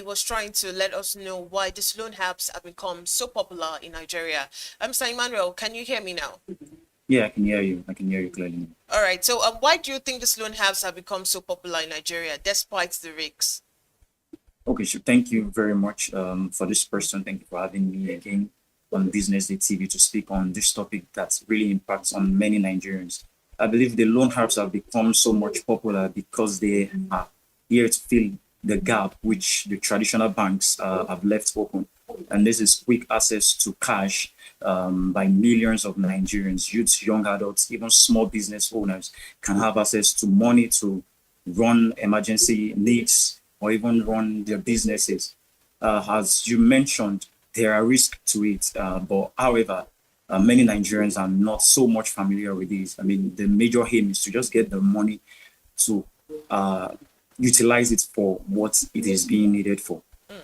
He was trying to let us know why these loan apps have become so popular in Nigeria. Mr. Emmanuel, can you hear me now? Yeah, I can hear you. I can hear you clearly. All right. So, why do you think these loan apps have become so popular in Nigeria despite the risks? Okay, so thank you very much for this person. Thank you for having me again on Business Day TV to speak on this topic that really impacts on many Nigerians. I believe the loan apps have become so much popular because they are here to fill the gap which the traditional banks have left open. And this is quick access to cash by millions of Nigerians, youths, young adults, even small business owners can have access to money to run emergency needs or even run their businesses. As you mentioned, there are risks to it, but however, many Nigerians are not so much familiar with this. I mean, the major aim is to just get the money to uh, utilize it for what it is being needed for. Mm.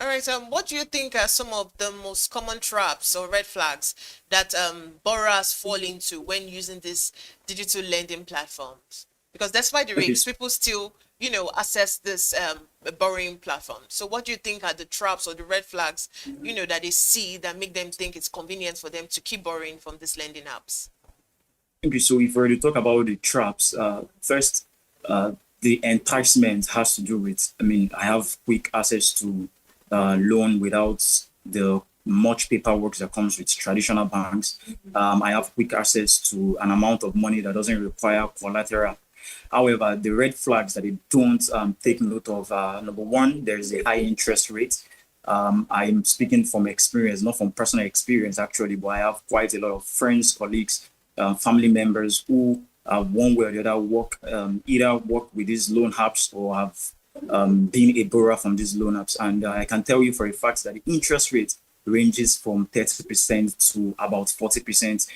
All right. What do you think are some of the most common traps or red flags that borrowers fall into when using these digital lending platforms? Because despite the Okay, risks, people still, access this borrowing platform. So, what do you think are the traps or the red flags, that they see that make them think it's convenient for them to keep borrowing from these lending apps? okay, so if we were to talk about the traps, first, the enticement has to do with, I mean, I have quick access to loan without the much paperwork that comes with traditional banks. I have quick access to an amount of money that doesn't require collateral. However, the red flags that they don't take note of, number one, there's a high interest rate. I'm speaking from experience, not from personal experience actually, but I have quite a lot of friends, colleagues, family members who one way or the other either work with these loan apps or have been a borrower from these loan apps. And I can tell you for a fact that the interest rate ranges from 30% to about 40%.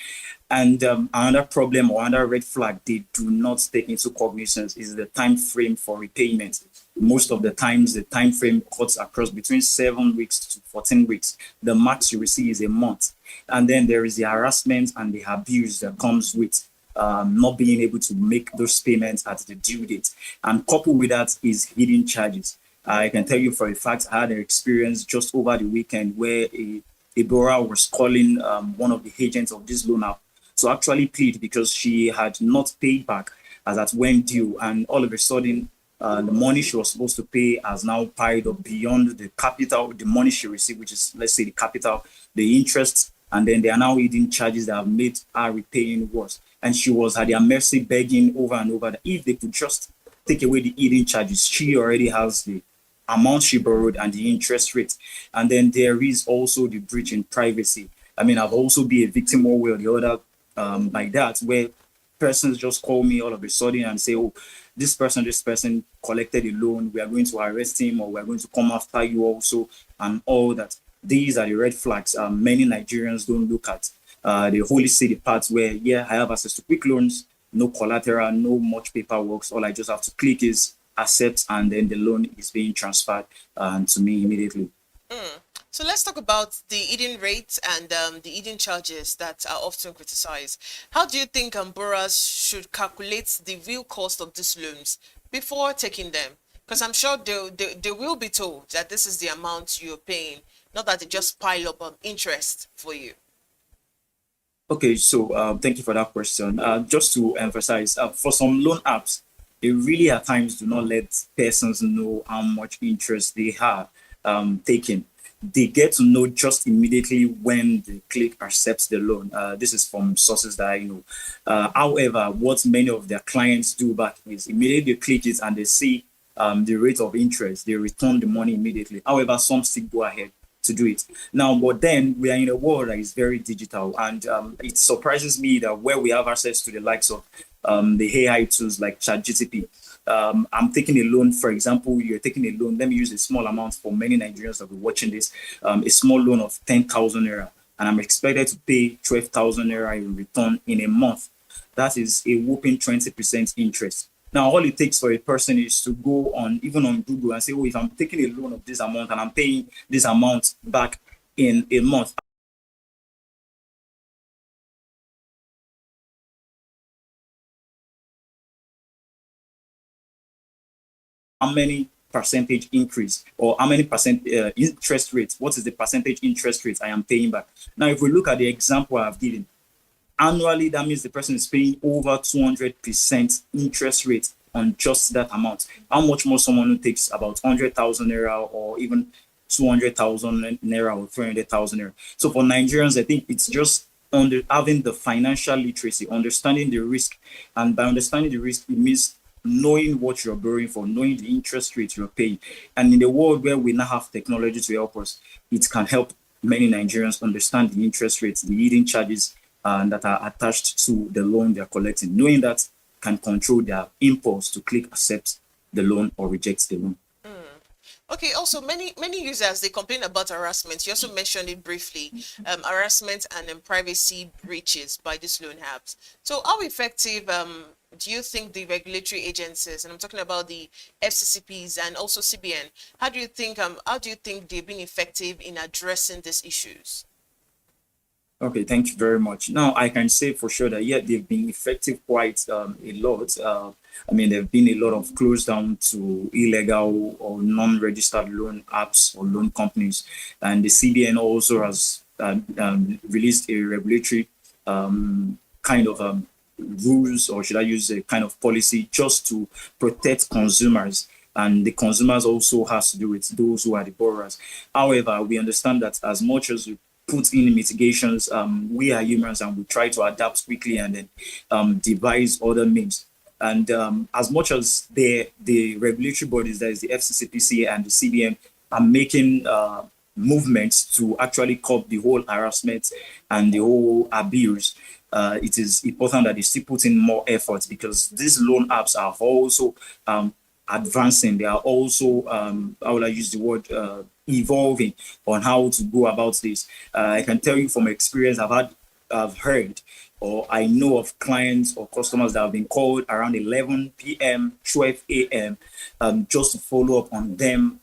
And another problem or another red flag they do not take into cognizance is the time frame for repayment. Most of the times, the time frame cuts across between 7 weeks to 14 weeks. The max you receive is a month. And then there is the harassment and the abuse that comes with not being able to make those payments at the due date. And coupled with that is hidden charges. I can tell you for a fact, I had an experience just over the weekend where a borrower was calling one of the agents of this loan app to actually plead because she had not paid back as at when due. And all of a sudden, the money she was supposed to pay has now piled up beyond the capital, the money she received, which is, let's say, the capital, the interest, and then there are now hidden charges that have made her repaying worse. And she was at their mercy begging over and over that if they could just take away the hidden charges, she already has the amount she borrowed and the interest rate. And then there is also the breach in privacy. I mean, I've also been a victim one way or the other by that, where persons just call me all of a sudden and say, oh, this person collected a loan. We are going to arrest him or we are going to come after you also, and all that. These are the red flags many Nigerians don't look at. They only see the parts where, yeah, I have access to quick loans, no collateral, no much paperwork. All I just have to click is accept, and then the loan is being transferred to me immediately. Mm. So let's talk about the hidden rates and the hidden charges that are often criticized. How do you think borrowers should calculate the real cost of these loans before taking them? Because I'm sure they will be told that this is the amount you're paying, not that they just pile up on interest for you. Okay, so thank you for that question. Just to emphasize, for some loan apps, they really at times do not let persons know how much interest they are taking. They get to know just immediately when they click accept the loan. This is from sources that I know. However, what many of their clients do back is immediately they click it and they see the rate of interest, they return the money immediately. However, some still go ahead to do it. Now, but then we are in a world that is very digital, and it surprises me that where we have access to the likes of the AI tools like ChatGTP, I'm taking a loan, for example, you're taking a loan. Let me use a small amount for many Nigerians that will be watching this, a small loan of 10,000 naira, and I'm expected to pay 12,000 naira in return in a month. That is a whopping 20% interest. Now, all it takes for a person is to go on, even on Google, and say, oh, if I'm taking a loan of this amount and I'm paying this amount back in a month, how many percentage increase, or how many percent interest rates, what is the percentage interest rate I am paying back. Now, if we look at the example I've given, annually, that means the person is paying over 200% interest rate on just that amount. How much more someone who takes about 100,000 naira or even 200,000 naira or 300,000 naira? So for Nigerians, I think it's just under having the financial literacy, understanding the risk. And by understanding the risk, it means knowing what you're borrowing for, knowing the interest rate you're paying. And in the world where we now have technology to help us, it can help many Nigerians understand the interest rates, the hidden charges that are attached to the loan they're collecting. Knowing that can control their impulse to click accept the loan or reject the loan. Okay, also many users they complain about harassment. You also mentioned it briefly, harassment and privacy breaches by these loan apps. So how effective do you think the regulatory agencies, and I'm talking about the FCCPs and also CBN, how do you think they've been effective in addressing these issues? Okay, thank you very much. Now, I can say for sure that, yeah, they've been effective quite a lot. I mean, there have been a lot of close down to illegal or non-registered loan apps or loan companies. And the CBN also has released a regulatory kind of rules, or should I use a kind of policy just to protect consumers. And the consumers also has to do with those who are the borrowers. However, we understand that as much as we put in mitigations, we are humans and we try to adapt quickly and then devise other means. And as much as the regulatory bodies, that is the FCCPC and the CBN, are making movements to actually curb the whole harassment and the whole abuse, it is important that they still put in more efforts, because these loan apps are also advancing. They are also, how will I use the word, evolving on how to go about this. I can tell you from experience, I've heard, or I know of clients or customers that have been called around 11 p.m., 12 a.m., just to follow up on them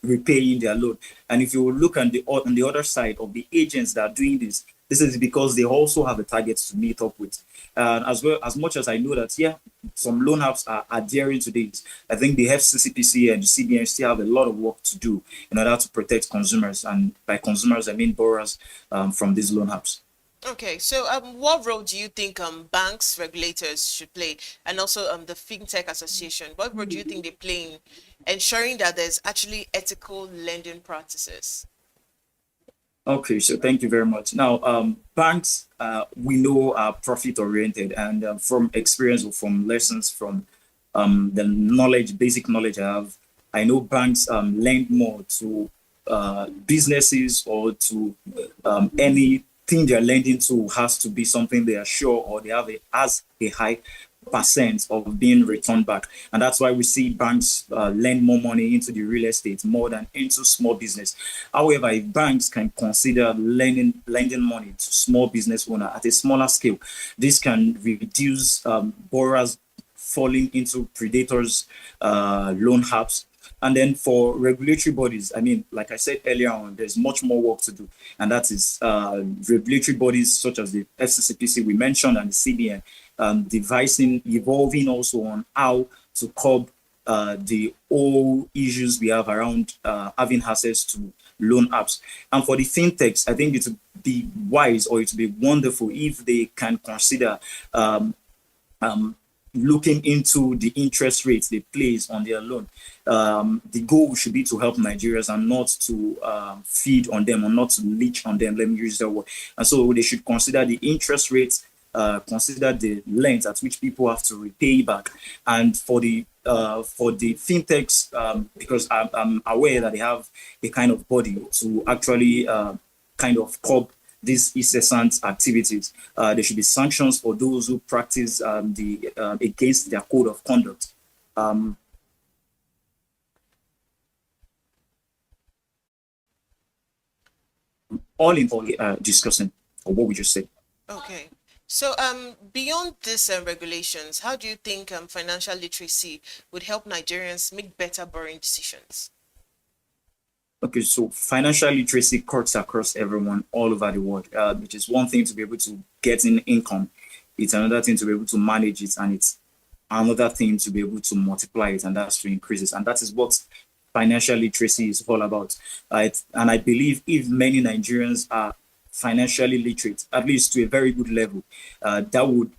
repaying their loan. And if you look on the other side of the agents that are doing this is because they also have a target to meet up with. As well, as much as I know that, yeah, some loan apps are adhering to this, I think the FCCPC and the CBN still have a lot of work to do in order to protect consumers. And by consumers, I mean borrowers from these loan apps. Okay, so what role do you think banks, regulators should play, and also the FinTech Association? What role do you think they play in ensuring that there's actually ethical lending practices? Okay, so thank you very much. Now, banks, we know are profit oriented, and from experience or from lessons from the knowledge, basic knowledge I have, I know banks lend more to businesses or to anything they're lending to has to be something they are sure, or they have has a high percent of being returned back. And that's why we see banks lend more money into the real estate more than into small business. However, if banks can consider lending money to small business owner at a smaller scale, this can reduce borrowers falling into predators loan apps. And then for regulatory bodies, I mean, like I said earlier on, there's much more work to do. And that is regulatory bodies such as the FCCPC we mentioned and the CBN, devising, evolving also on how to curb the whole issues we have around having access to loan apps. And for the fintechs, I think it would be wise, or it would be wonderful if they can consider looking into the interest rates they place on their loan. The goal should be to help Nigerians and not to feed on them or not to leech on them. Let me use that word. And so they should consider the interest rates, consider the length at which people have to repay back. And for the fintechs, because I'm aware that they have a kind of body to actually kind of curb these incessant activities. There should be sanctions for those who practice against their code of conduct. All in all, discussing what we just said. Okay. So beyond these regulations, how do you think financial literacy would help Nigerians make better borrowing decisions? Okay, so financial literacy cuts across everyone all over the world, which is one thing to be able to get in income. It's another thing to be able to manage it, and it's another thing to be able to multiply it, and that's to increase it. And that is what financial literacy is all about. And I believe if many Nigerians are financially literate, at least to a very good level, that would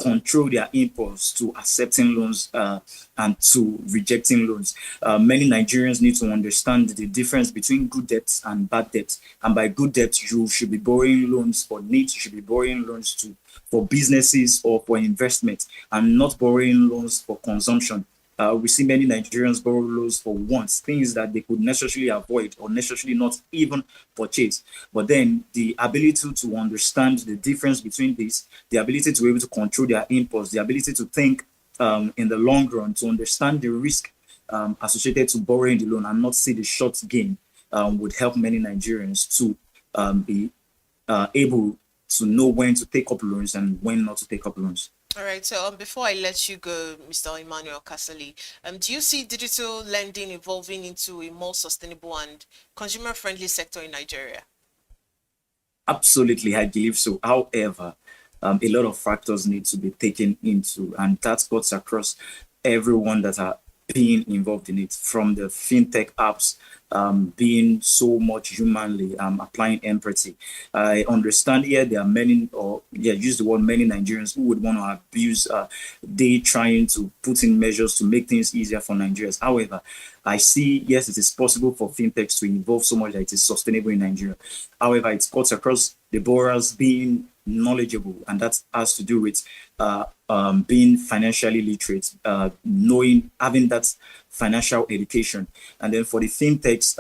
control their impulse to accepting loans and to rejecting loans. Many Nigerians need to understand the difference between good debts and bad debts. And by good debts, you should be borrowing loans for needs, you should be borrowing loans to for businesses or for investment, and not borrowing loans for consumption. We see many Nigerians borrow loans for wants, things that they could necessarily avoid or necessarily not even purchase. But then the ability to understand the difference between these, the ability to be able to control their impulse, the ability to think in the long run, to understand the risk associated to borrowing the loan and not see the short gain would help many Nigerians to be able to know when to take up loans and when not to take up loans. All right, so before I let you go, Mr. Emmanuel Casali, do you see digital lending evolving into a more sustainable and consumer-friendly sector in Nigeria? Absolutely, I believe so. However, a lot of factors need to be taken into, and that cuts across everyone that are being involved in it, from the fintech apps being so much humanly applying empathy. I understand here there are many, or yeah, use the word many Nigerians who would want to abuse they trying to put in measures to make things easier for Nigerians. However, I see, yes, it is possible for fintechs to evolve so much that it is sustainable in Nigeria. However, it cuts across the borrowers being knowledgeable, and that has to do with being financially literate, knowing, having that financial education. And then for the fintechs,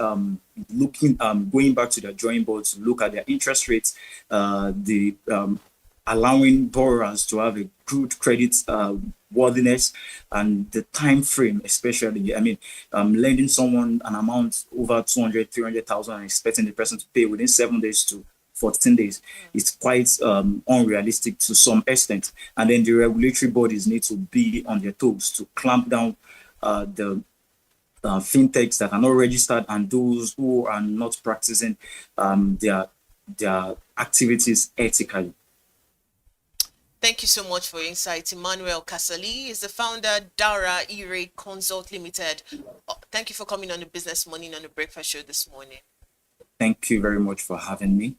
looking, going back to their drawing board to look at their interest rates, the allowing borrowers to have a good credit worthiness, and the time frame, especially. I mean, lending someone an amount over 200, 300,000 and expecting the person to pay within 7 days to 14 days is quite unrealistic to some extent. And then the regulatory bodies need to be on their toes to clamp down the fintechs that are not registered and those who are not practicing their activities ethically. Thank you so much for your insight. Emmanuel Casali is the founder, Dara E-Ray Consult Limited. Thank you for coming on the Business Morning on the Breakfast Show this morning. Thank you very much for having me.